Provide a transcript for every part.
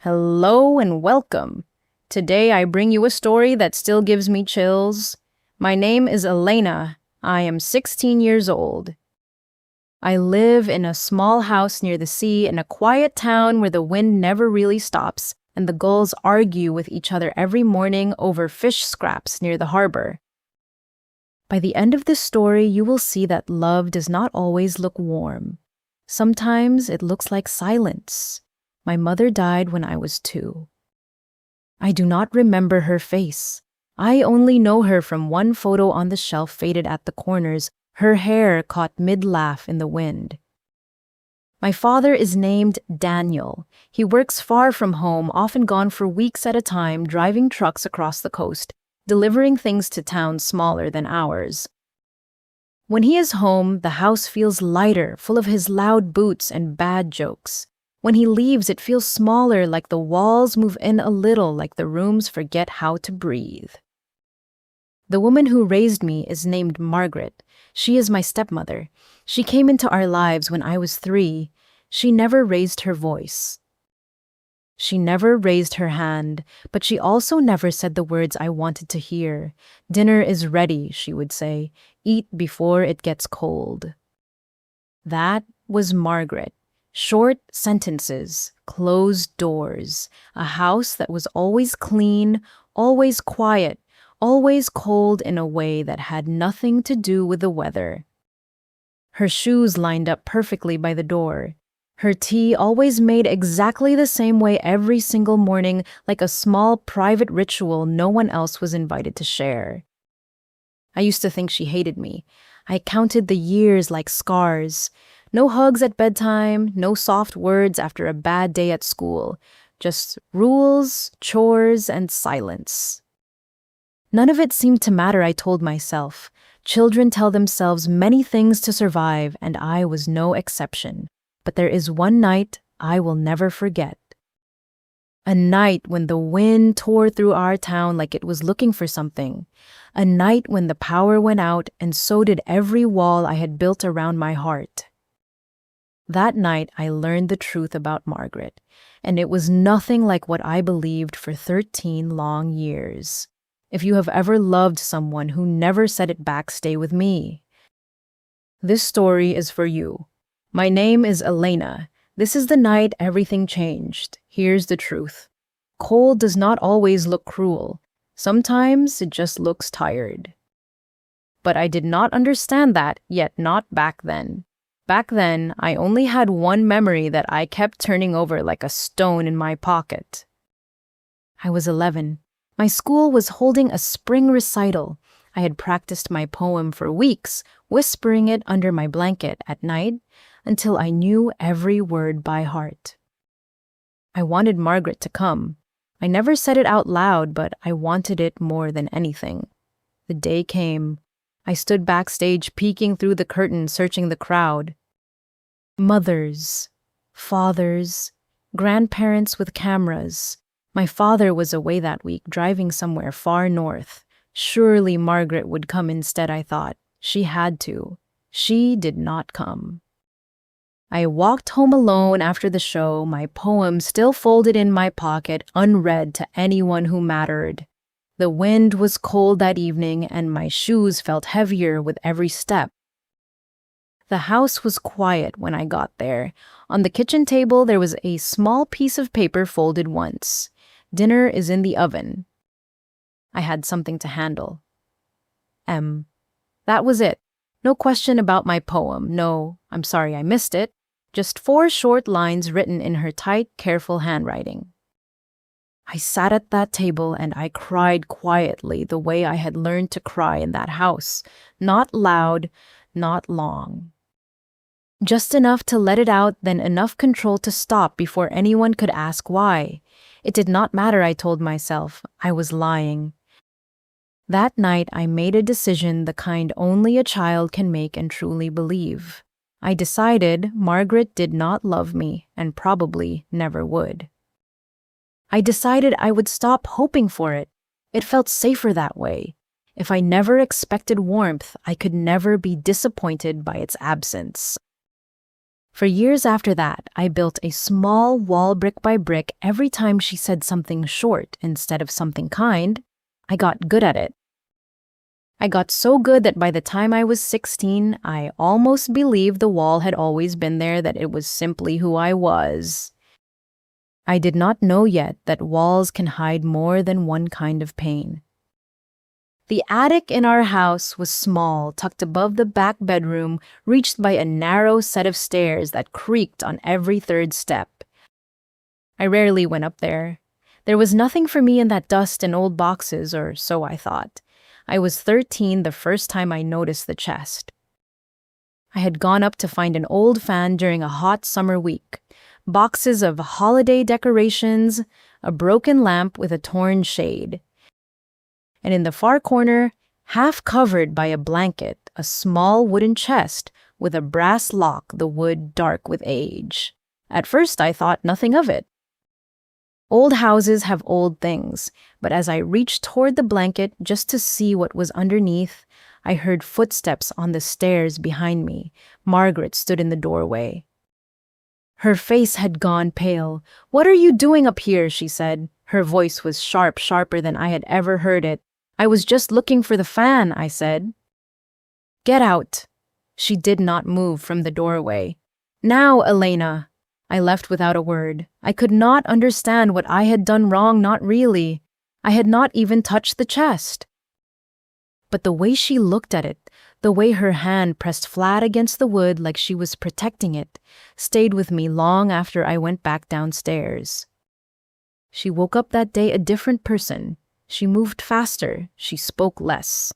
Hello and welcome. Today I bring you a story that still gives me chills. My name is Elena. I am 16 years old. I live in a small house near the sea in a quiet town where the wind never really stops and the gulls argue with each other every morning over fish scraps near the harbor. By the end of this story, you will see that love does not always look warm. Sometimes it looks like silence. My mother died when I was 2. I do not remember her face. I only know her from one photo on the shelf faded at the corners, her hair caught mid-laugh in the wind. My father is named Daniel. He works far from home, often gone for weeks at a time, driving trucks across the coast, delivering things to towns smaller than ours. When he is home, the house feels lighter, full of his loud boots and bad jokes. When he leaves, it feels smaller, like the walls move in a little, like the rooms forget how to breathe. The woman who raised me is named Margaret. She is my stepmother. She came into our lives when I was 3. She never raised her voice. She never raised her hand, but she also never said the words I wanted to hear. "Dinner is ready," she would say. "Eat before it gets cold." That was Margaret. Short sentences, closed doors, a house that was always clean, always quiet, always cold in a way that had nothing to do with the weather. Her shoes lined up perfectly by the door. Her tea always made exactly the same way every single morning, like a small private ritual no one else was invited to share. I used to think she hated me. I counted the years like scars. No hugs at bedtime, no soft words after a bad day at school. Just rules, chores, and silence. None of it seemed to matter, I told myself. Children tell themselves many things to survive, and I was no exception. But there is one night I will never forget. A night when the wind tore through our town like it was looking for something. A night when the power went out, and so did every wall I had built around my heart. That night I learned the truth about Margaret, and it was nothing like what I believed for 13 long years. If you have ever loved someone who never said it back, stay with me. This story is for you. My name is Elena. This is the night everything changed. Here's the truth. Cold does not always look cruel. Sometimes it just looks tired. But I did not understand that, yet not back then. Back then, I only had one memory that I kept turning over like a stone in my pocket. I was 11. My school was holding a spring recital. I had practiced my poem for weeks, whispering it under my blanket at night, until I knew every word by heart. I wanted Margaret to come. I never said it out loud, but I wanted it more than anything. The day came. I stood backstage, peeking through the curtain, searching the crowd. Mothers, fathers, grandparents with cameras. My father was away that week, driving somewhere far north. Surely Margaret would come instead, I thought. She had to. She did not come. I walked home alone after the show, my poem still folded in my pocket, unread to anyone who mattered. The wind was cold that evening, and my shoes felt heavier with every step. The house was quiet when I got there. On the kitchen table, there was a small piece of paper folded once. "Dinner is in the oven." I had something to handle. That was it. No question about my poem. No, I'm sorry I missed it. Just 4 short lines written in her tight, careful handwriting. I sat at that table and I cried quietly the way I had learned to cry in that house. Not loud, not long. Just enough to let it out, then enough control to stop before anyone could ask why. It did not matter, I told myself. I was lying. That night, I made a decision, the kind only a child can make and truly believe. I decided Margaret did not love me and probably never would. I decided I would stop hoping for it. It felt safer that way. If I never expected warmth, I could never be disappointed by its absence. For years after that, I built a small wall brick by brick every time she said something short instead of something kind. I got good at it. I got so good that by the time I was 16, I almost believed the wall had always been there, that it was simply who I was. I did not know yet that walls can hide more than one kind of pain. The attic in our house was small, tucked above the back bedroom, reached by a narrow set of stairs that creaked on every third step. I rarely went up there. There was nothing for me in that dust and old boxes, or so I thought. I was 13 the first time I noticed the chest. I had gone up to find an old fan during a hot summer week, boxes of holiday decorations, a broken lamp with a torn shade. And in the far corner, half covered by a blanket, a small wooden chest with a brass lock, the wood dark with age. At first I thought nothing of it. Old houses have old things, but as I reached toward the blanket just to see what was underneath, I heard footsteps on the stairs behind me. Margaret stood in the doorway. Her face had gone pale. "What are you doing up here?" she said. Her voice was sharper than I had ever heard it. "I was just looking for the fan," I said. "Get out." She did not move from the doorway. "Now, Elena." I left without a word. I could not understand what I had done wrong, not really. I had not even touched the chest. But the way she looked at it, the way her hand pressed flat against the wood like she was protecting it, stayed with me long after I went back downstairs. She woke up that day a different person. She moved faster. She spoke less.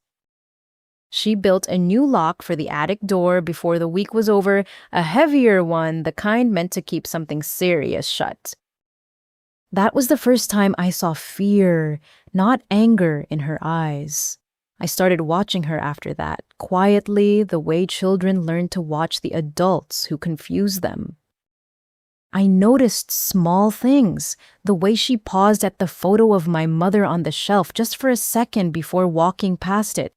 She built a new lock for the attic door before the week was over, a heavier one, the kind meant to keep something serious shut. That was the first time I saw fear, not anger, in her eyes. I started watching her after that, quietly, the way children learn to watch the adults who confuse them. I noticed small things, the way she paused at the photo of my mother on the shelf just for a second before walking past it.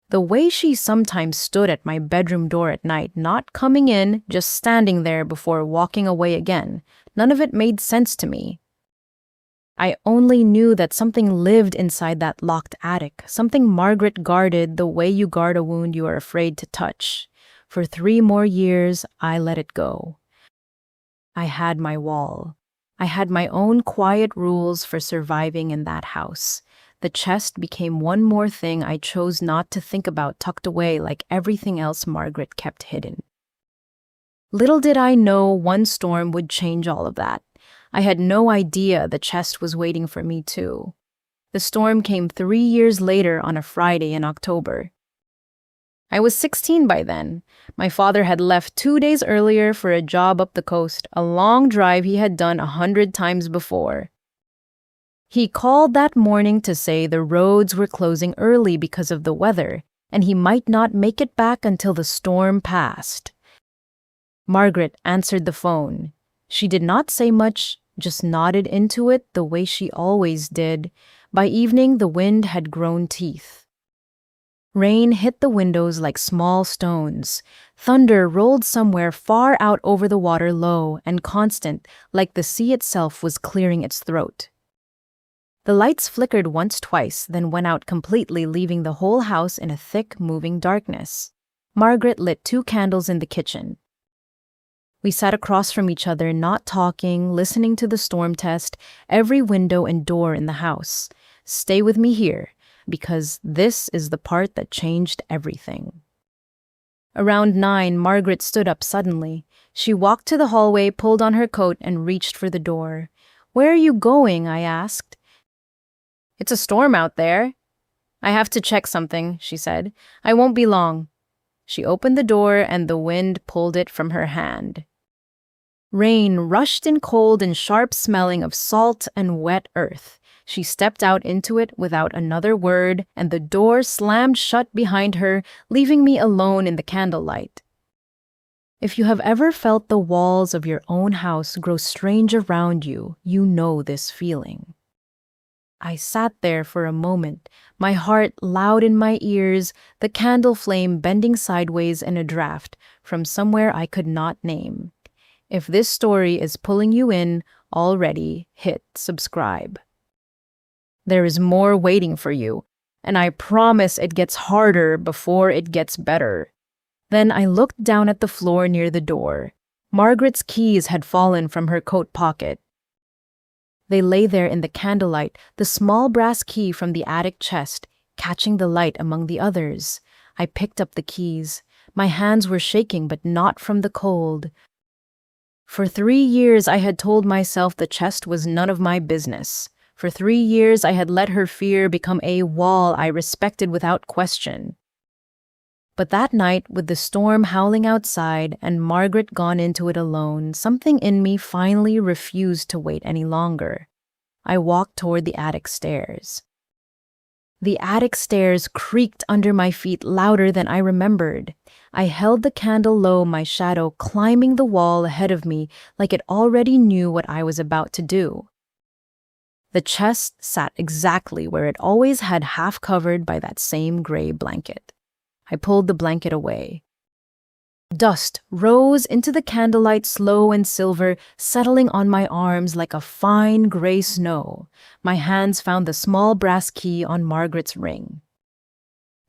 The way she sometimes stood at my bedroom door at night, not coming in, just standing there before walking away again. None of it made sense to me. I only knew that something lived inside that locked attic, something Margaret guarded the way you guard a wound you are afraid to touch. For 3 more years, I let it go. I had my wall. I had my own quiet rules for surviving in that house. The chest became one more thing I chose not to think about, tucked away like everything else Margaret kept hidden. Little did I know one storm would change all of that. I had no idea the chest was waiting for me too. The storm came 3 years later on a Friday in October. I was 16 by then. My father had left 2 days earlier for a job up the coast, a long drive he had done 100 times before. He called that morning to say the roads were closing early because of the weather, and he might not make it back until the storm passed. Margaret answered the phone. She did not say much, just nodded into it the way she always did. By evening, the wind had grown teeth. Rain hit the windows like small stones. Thunder rolled somewhere far out over the water, low and constant, like the sea itself was clearing its throat. The lights flickered once, twice, then went out completely, leaving the whole house in a thick, moving darkness. Margaret lit 2 candles in the kitchen. We sat across from each other, not talking, listening to the storm test, every window and door in the house. Stay with me here, because this is the part that changed everything. Around 9, Margaret stood up suddenly. She walked to the hallway, pulled on her coat, and reached for the door. "Where are you going?" I asked. "It's a storm out there." "I have to check something," she said. "I won't be long." She opened the door and the wind pulled it from her hand. Rain rushed in, cold and sharp, smelling of salt and wet earth. She stepped out into it without another word, and the door slammed shut behind her, leaving me alone in the candlelight. If you have ever felt the walls of your own house grow strange around you, you know this feeling. I sat there for a moment, my heart loud in my ears, the candle flame bending sideways in a draft from somewhere I could not name. If this story is pulling you in already, hit subscribe. There is more waiting for you, and I promise it gets harder before it gets better. Then I looked down at the floor near the door. Margaret's keys had fallen from her coat pocket. They lay there in the candlelight, the small brass key from the attic chest, catching the light among the others. I picked up the keys. My hands were shaking, but not from the cold. For 3 years I had told myself the chest was none of my business. For 3 years I had let her fear become a wall I respected without question. But that night, with the storm howling outside and Margaret gone into it alone, something in me finally refused to wait any longer. I walked toward the attic stairs. The attic stairs creaked under my feet louder than I remembered. I held the candle low, my shadow climbing the wall ahead of me like it already knew what I was about to do. The chest sat exactly where it always had, half covered by that same gray blanket. I pulled the blanket away. Dust rose into the candlelight, slow and silver, settling on my arms like a fine gray snow. My hands found the small brass key on Margaret's ring.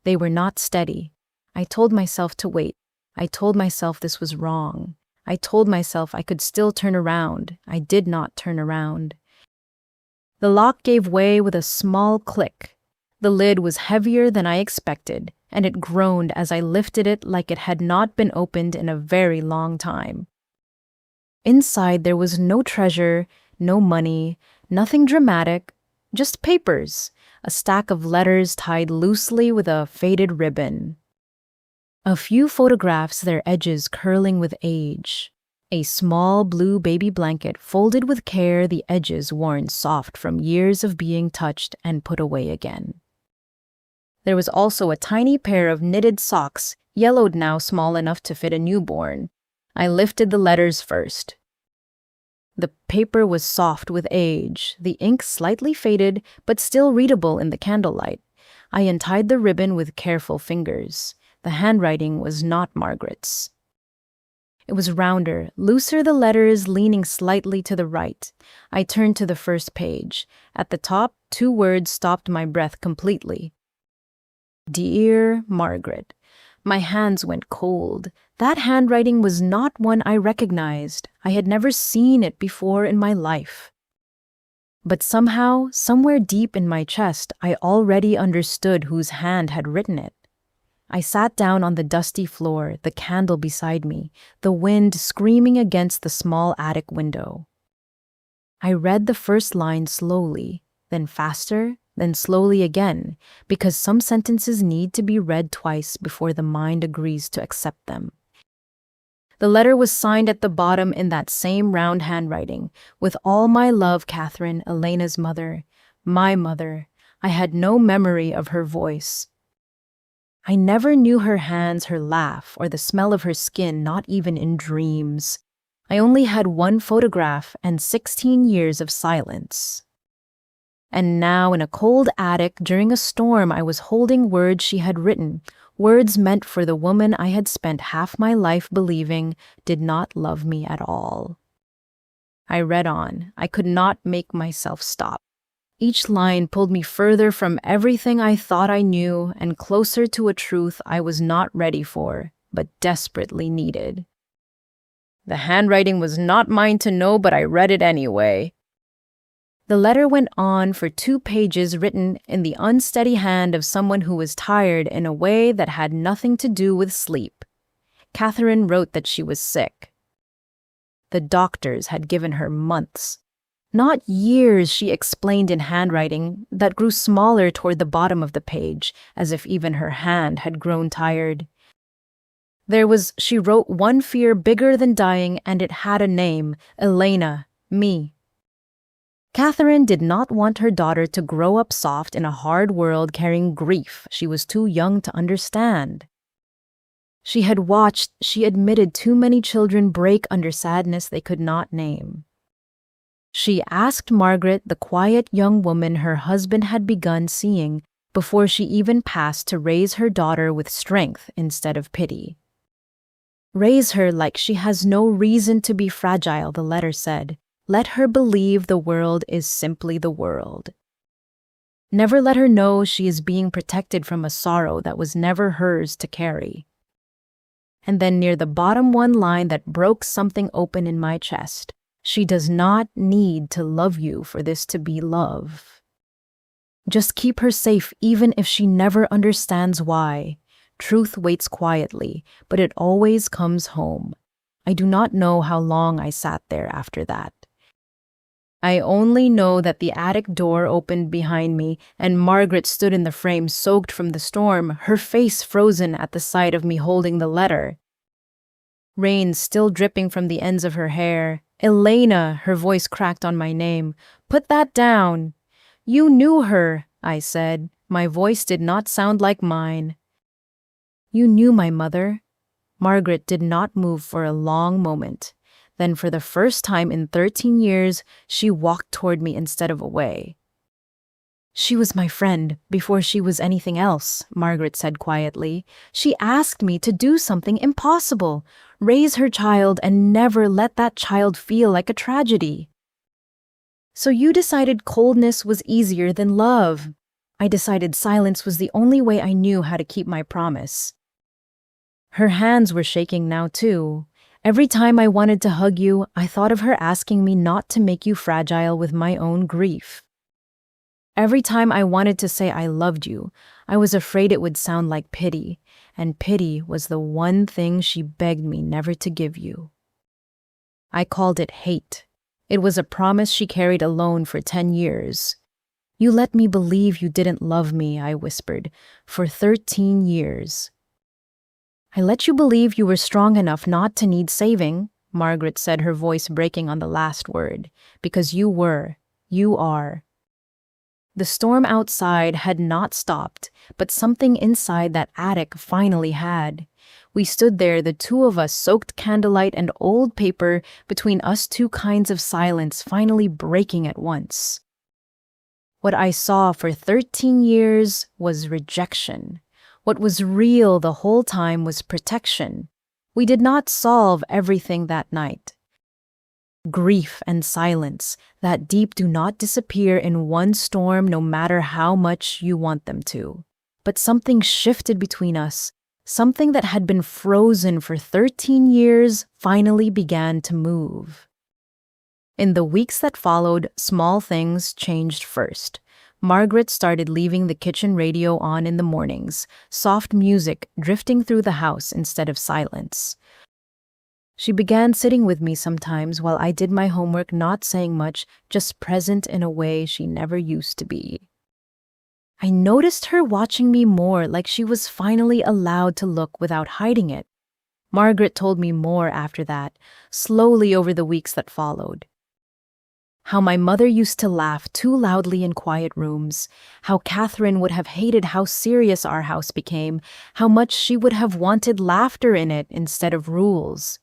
They were not steady. I told myself to wait. I told myself this was wrong. I told myself I could still turn around. I did not turn around. The lock gave way with a small click. The lid was heavier than I expected, and it groaned as I lifted it like it had not been opened in a very long time. Inside there was no treasure, no money, nothing dramatic, just papers, a stack of letters tied loosely with a faded ribbon. A few photographs, their edges curling with age. A small blue baby blanket folded with care, the edges worn soft from years of being touched and put away again. There was also a tiny pair of knitted socks, yellowed now, small enough to fit a newborn. I lifted the letters first. The paper was soft with age, the ink slightly faded, but still readable in the candlelight. I untied the ribbon with careful fingers. The handwriting was not Margaret's. It was rounder, looser, the letters leaning slightly to the right. I turned to the first page. At the top, 2 words stopped my breath completely. Dear Margaret. My hands went cold. That handwriting was not one I recognized. I had never seen it before in my life. But somehow, somewhere deep in my chest, I already understood whose hand had written it. I sat down on the dusty floor, the candle beside me, the wind screaming against the small attic window. I read the first line slowly, then faster, then slowly again, because some sentences need to be read twice before the mind agrees to accept them. The letter was signed at the bottom in that same round handwriting, with all my love, Catherine, Elena's mother, my mother. I had no memory of her voice. I never knew her hands, her laugh, or the smell of her skin, not even in dreams. I only had 1 photograph and 16 years of silence. And now, in a cold attic, during a storm, I was holding words she had written, words meant for the woman I had spent half my life believing did not love me at all. I read on. I could not make myself stop. Each line pulled me further from everything I thought I knew and closer to a truth I was not ready for, but desperately needed. The handwriting was not mine to know, but I read it anyway. The letter went on for 2 pages, written in the unsteady hand of someone who was tired in a way that had nothing to do with sleep. Catherine wrote that she was sick. The doctors had given her months. Not years, she explained in handwriting that grew smaller toward the bottom of the page, as if even her hand had grown tired. There was, she wrote, 1 fear bigger than dying, and it had a name, Elena, me. Catherine did not want her daughter to grow up soft in a hard world carrying grief she was too young to understand. She had watched, she admitted, too many children break under sadness they could not name. She asked Margaret, the quiet young woman her husband had begun seeing before she even passed, to raise her daughter with strength instead of pity. Raise her like she has no reason to be fragile, the letter said. Let her believe the world is simply the world. Never let her know she is being protected from a sorrow that was never hers to carry. And then near the bottom, one line that broke something open in my chest. She does not need to love you for this to be love. Just keep her safe even if she never understands why. Truth waits quietly, but it always comes home. I do not know how long I sat there after that. I only know that the attic door opened behind me and Margaret stood in the frame, soaked from the storm, her face frozen at the sight of me holding the letter. Rain still dripping from the ends of her hair. Elena, her voice cracked on my name. Put that down. You knew her, I said. My voice did not sound like mine. You knew my mother. Margaret did not move for a long moment. Then for the first time in 13 years, she walked toward me instead of away. She was my friend before she was anything else, Margaret said quietly. She asked me to do something impossible, raise her child and never let that child feel like a tragedy. So you decided coldness was easier than love. I decided silence was the only way I knew how to keep my promise. Her hands were shaking now too. Every time I wanted to hug you, I thought of her asking me not to make you fragile with my own grief. Every time I wanted to say I loved you, I was afraid it would sound like pity, and pity was the one thing she begged me never to give you. I called it hate. It was a promise she carried alone for 10 years. You let me believe you didn't love me, I whispered, for 13 years. I let you believe you were strong enough not to need saving, Margaret said, her voice breaking on the last word, because you were, you are. The storm outside had not stopped, but something inside that attic finally had. We stood there, the two of us, soaked candlelight and old paper, between us two kinds of silence finally breaking at once. What I saw for 13 years was rejection. What was real the whole time was protection. We did not solve everything that night. Grief and silence, that deep, do not disappear in one storm no matter how much you want them to. But something shifted between us. Something that had been frozen for 13 years finally began to move. In the weeks that followed, small things changed first. Margaret started leaving the kitchen radio on in the mornings, soft music drifting through the house instead of silence. She began sitting with me sometimes while I did my homework, not saying much, just present in a way she never used to be. I noticed her watching me more, like she was finally allowed to look without hiding it. Margaret told me more after that, slowly over the weeks that followed. How my mother used to laugh too loudly in quiet rooms, how Catherine would have hated how serious our house became, how much she would have wanted laughter in it instead of rules.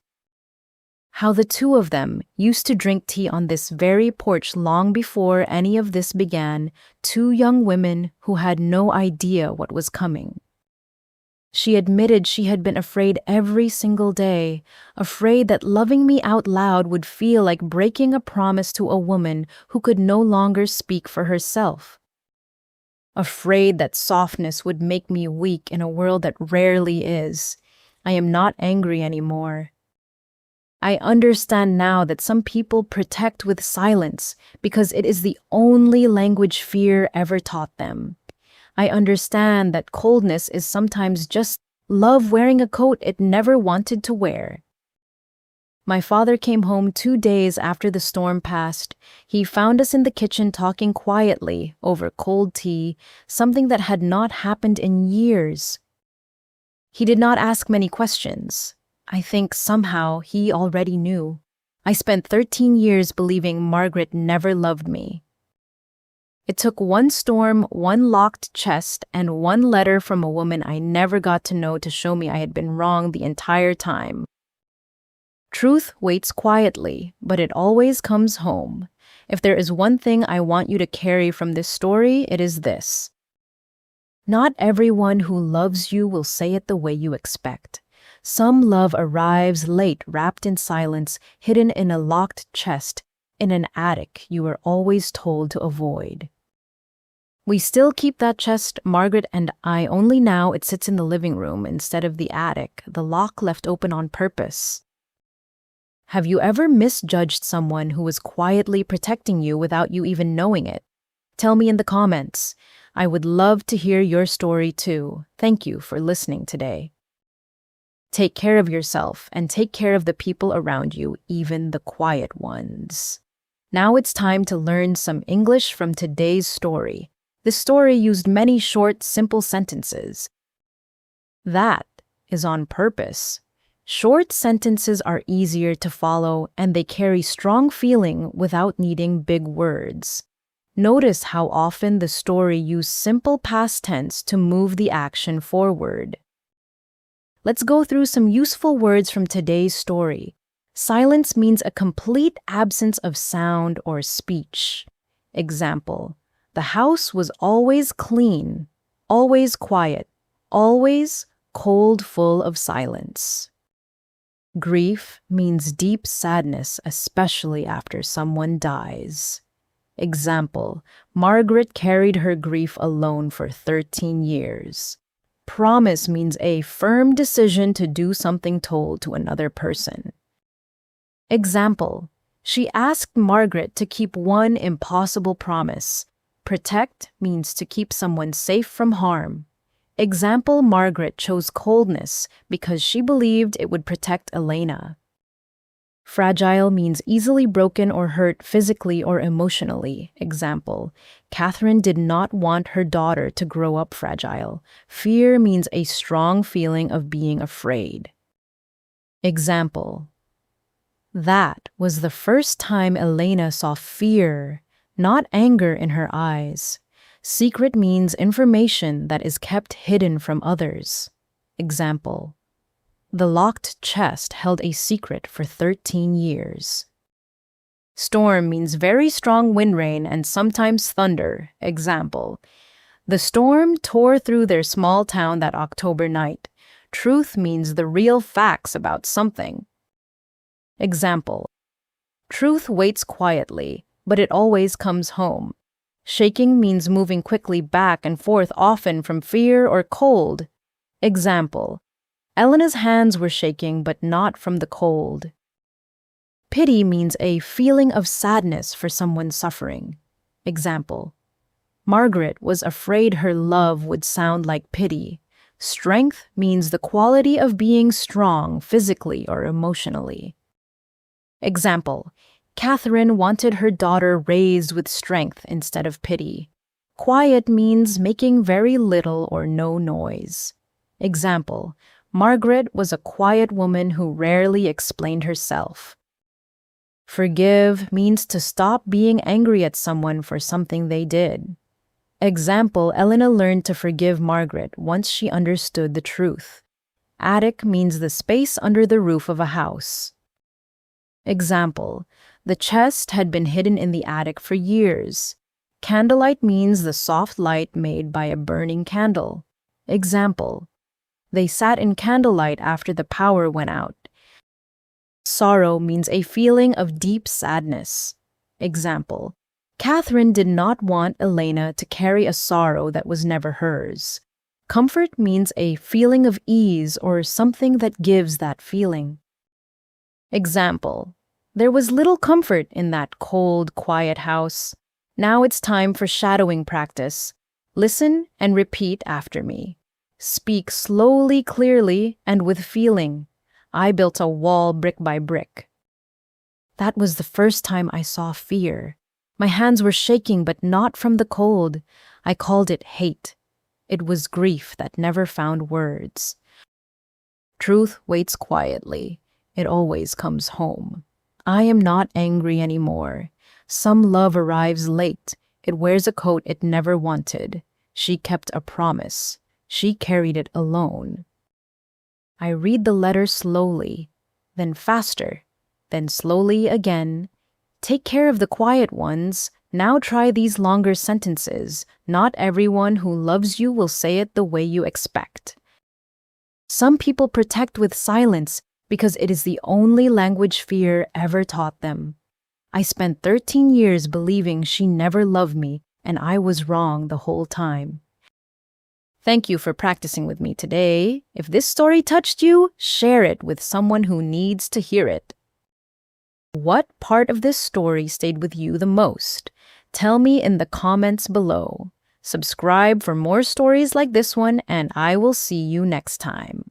How the two of them used to drink tea on this very porch long before any of this began, two young women who had no idea what was coming. She admitted she had been afraid every single day, afraid that loving me out loud would feel like breaking a promise to a woman who could no longer speak for herself. Afraid that softness would make me weak in a world that rarely is. I am not angry anymore. I understand now that some people protect with silence because it is the only language fear ever taught them. I understand that coldness is sometimes just love wearing a coat it never wanted to wear. My father came home 2 days after the storm passed. He found us in the kitchen talking quietly over cold tea, something that had not happened in years. He did not ask many questions. I think somehow he already knew. I spent 13 years believing Margaret never loved me. It took one storm, one locked chest, and one letter from a woman I never got to know to show me I had been wrong the entire time. Truth waits quietly, but it always comes home. If there is one thing I want you to carry from this story, it is this. Not everyone who loves you will say it the way you expect. Some love arrives late, wrapped in silence, hidden in a locked chest, in an attic you were always told to avoid. We still keep that chest, Margaret and I, only now it sits in the living room instead of the attic, the lock left open on purpose. Have you ever misjudged someone who was quietly protecting you without you even knowing it? Tell me in the comments. I would love to hear your story too. Thank you for listening today. Take care of yourself and take care of the people around you, even the quiet ones. Now it's time to learn some English from today's story. This story used many short, simple sentences. That is on purpose. Short sentences are easier to follow and they carry strong feeling without needing big words. Notice how often the story used simple past tense to move the action forward. Let's go through some useful words from today's story. Silence means a complete absence of sound or speech. Example: the house was always clean, always quiet, always cold, full of silence. Grief means deep sadness, especially after someone dies. Example: Margaret carried her grief alone for 13 years. Promise means a firm decision to do something told to another person. Example: she asked Margaret to keep one impossible promise. Protect means to keep someone safe from harm. Example: Margaret chose coldness because she believed it would protect Elena. Fragile means easily broken or hurt physically or emotionally. Example: Catherine did not want her daughter to grow up fragile. Fear means a strong feeling of being afraid. Example: that was the first time Elena saw fear, not anger in her eyes. Secret means information that is kept hidden from others. Example: the locked chest held a secret for 13 years. Storm means very strong wind, rain, and sometimes thunder. Example: the storm tore through their small town that October night. Truth means the real facts about something. Example: truth waits quietly, but it always comes home. Shaking means moving quickly back and forth, often from fear or cold. Example: Elena's hands were shaking, but not from the cold. Pity means a feeling of sadness for someone suffering. Example: Margaret was afraid her love would sound like pity. Strength means the quality of being strong physically or emotionally. Example: Catherine wanted her daughter raised with strength instead of pity. Quiet means making very little or no noise. Example: Margaret was a quiet woman who rarely explained herself. Forgive means to stop being angry at someone for something they did. Example: Elena learned to forgive Margaret once she understood the truth. Attic means the space under the roof of a house. Example: the chest had been hidden in the attic for years. Candlelight means the soft light made by a burning candle. Example: they sat in candlelight after the power went out. Sorrow means a feeling of deep sadness. Example: Catherine did not want Elena to carry a sorrow that was never hers. Comfort means a feeling of ease or something that gives that feeling. Example: there was little comfort in that cold, quiet house. Now it's time for shadowing practice. Listen and repeat after me. Speak slowly, clearly, and with feeling. I built a wall brick by brick. That was the first time I saw fear. My hands were shaking, but not from the cold. I called it hate. It was grief that never found words. Truth waits quietly. It always comes home. I am not angry anymore. Some love arrives late. It wears a coat it never wanted. She kept a promise. She carried it alone. I read the letter slowly, then faster, then slowly again. Take care of the quiet ones. Now try these longer sentences. Not everyone who loves you will say it the way you expect. Some people protect with silence because it is the only language fear ever taught them. I spent 13 years believing she never loved me, and I was wrong the whole time. Thank you for practicing with me today. If this story touched you, share it with someone who needs to hear it. What part of this story stayed with you the most? Tell me in the comments below. Subscribe for more stories like this one, and I will see you next time.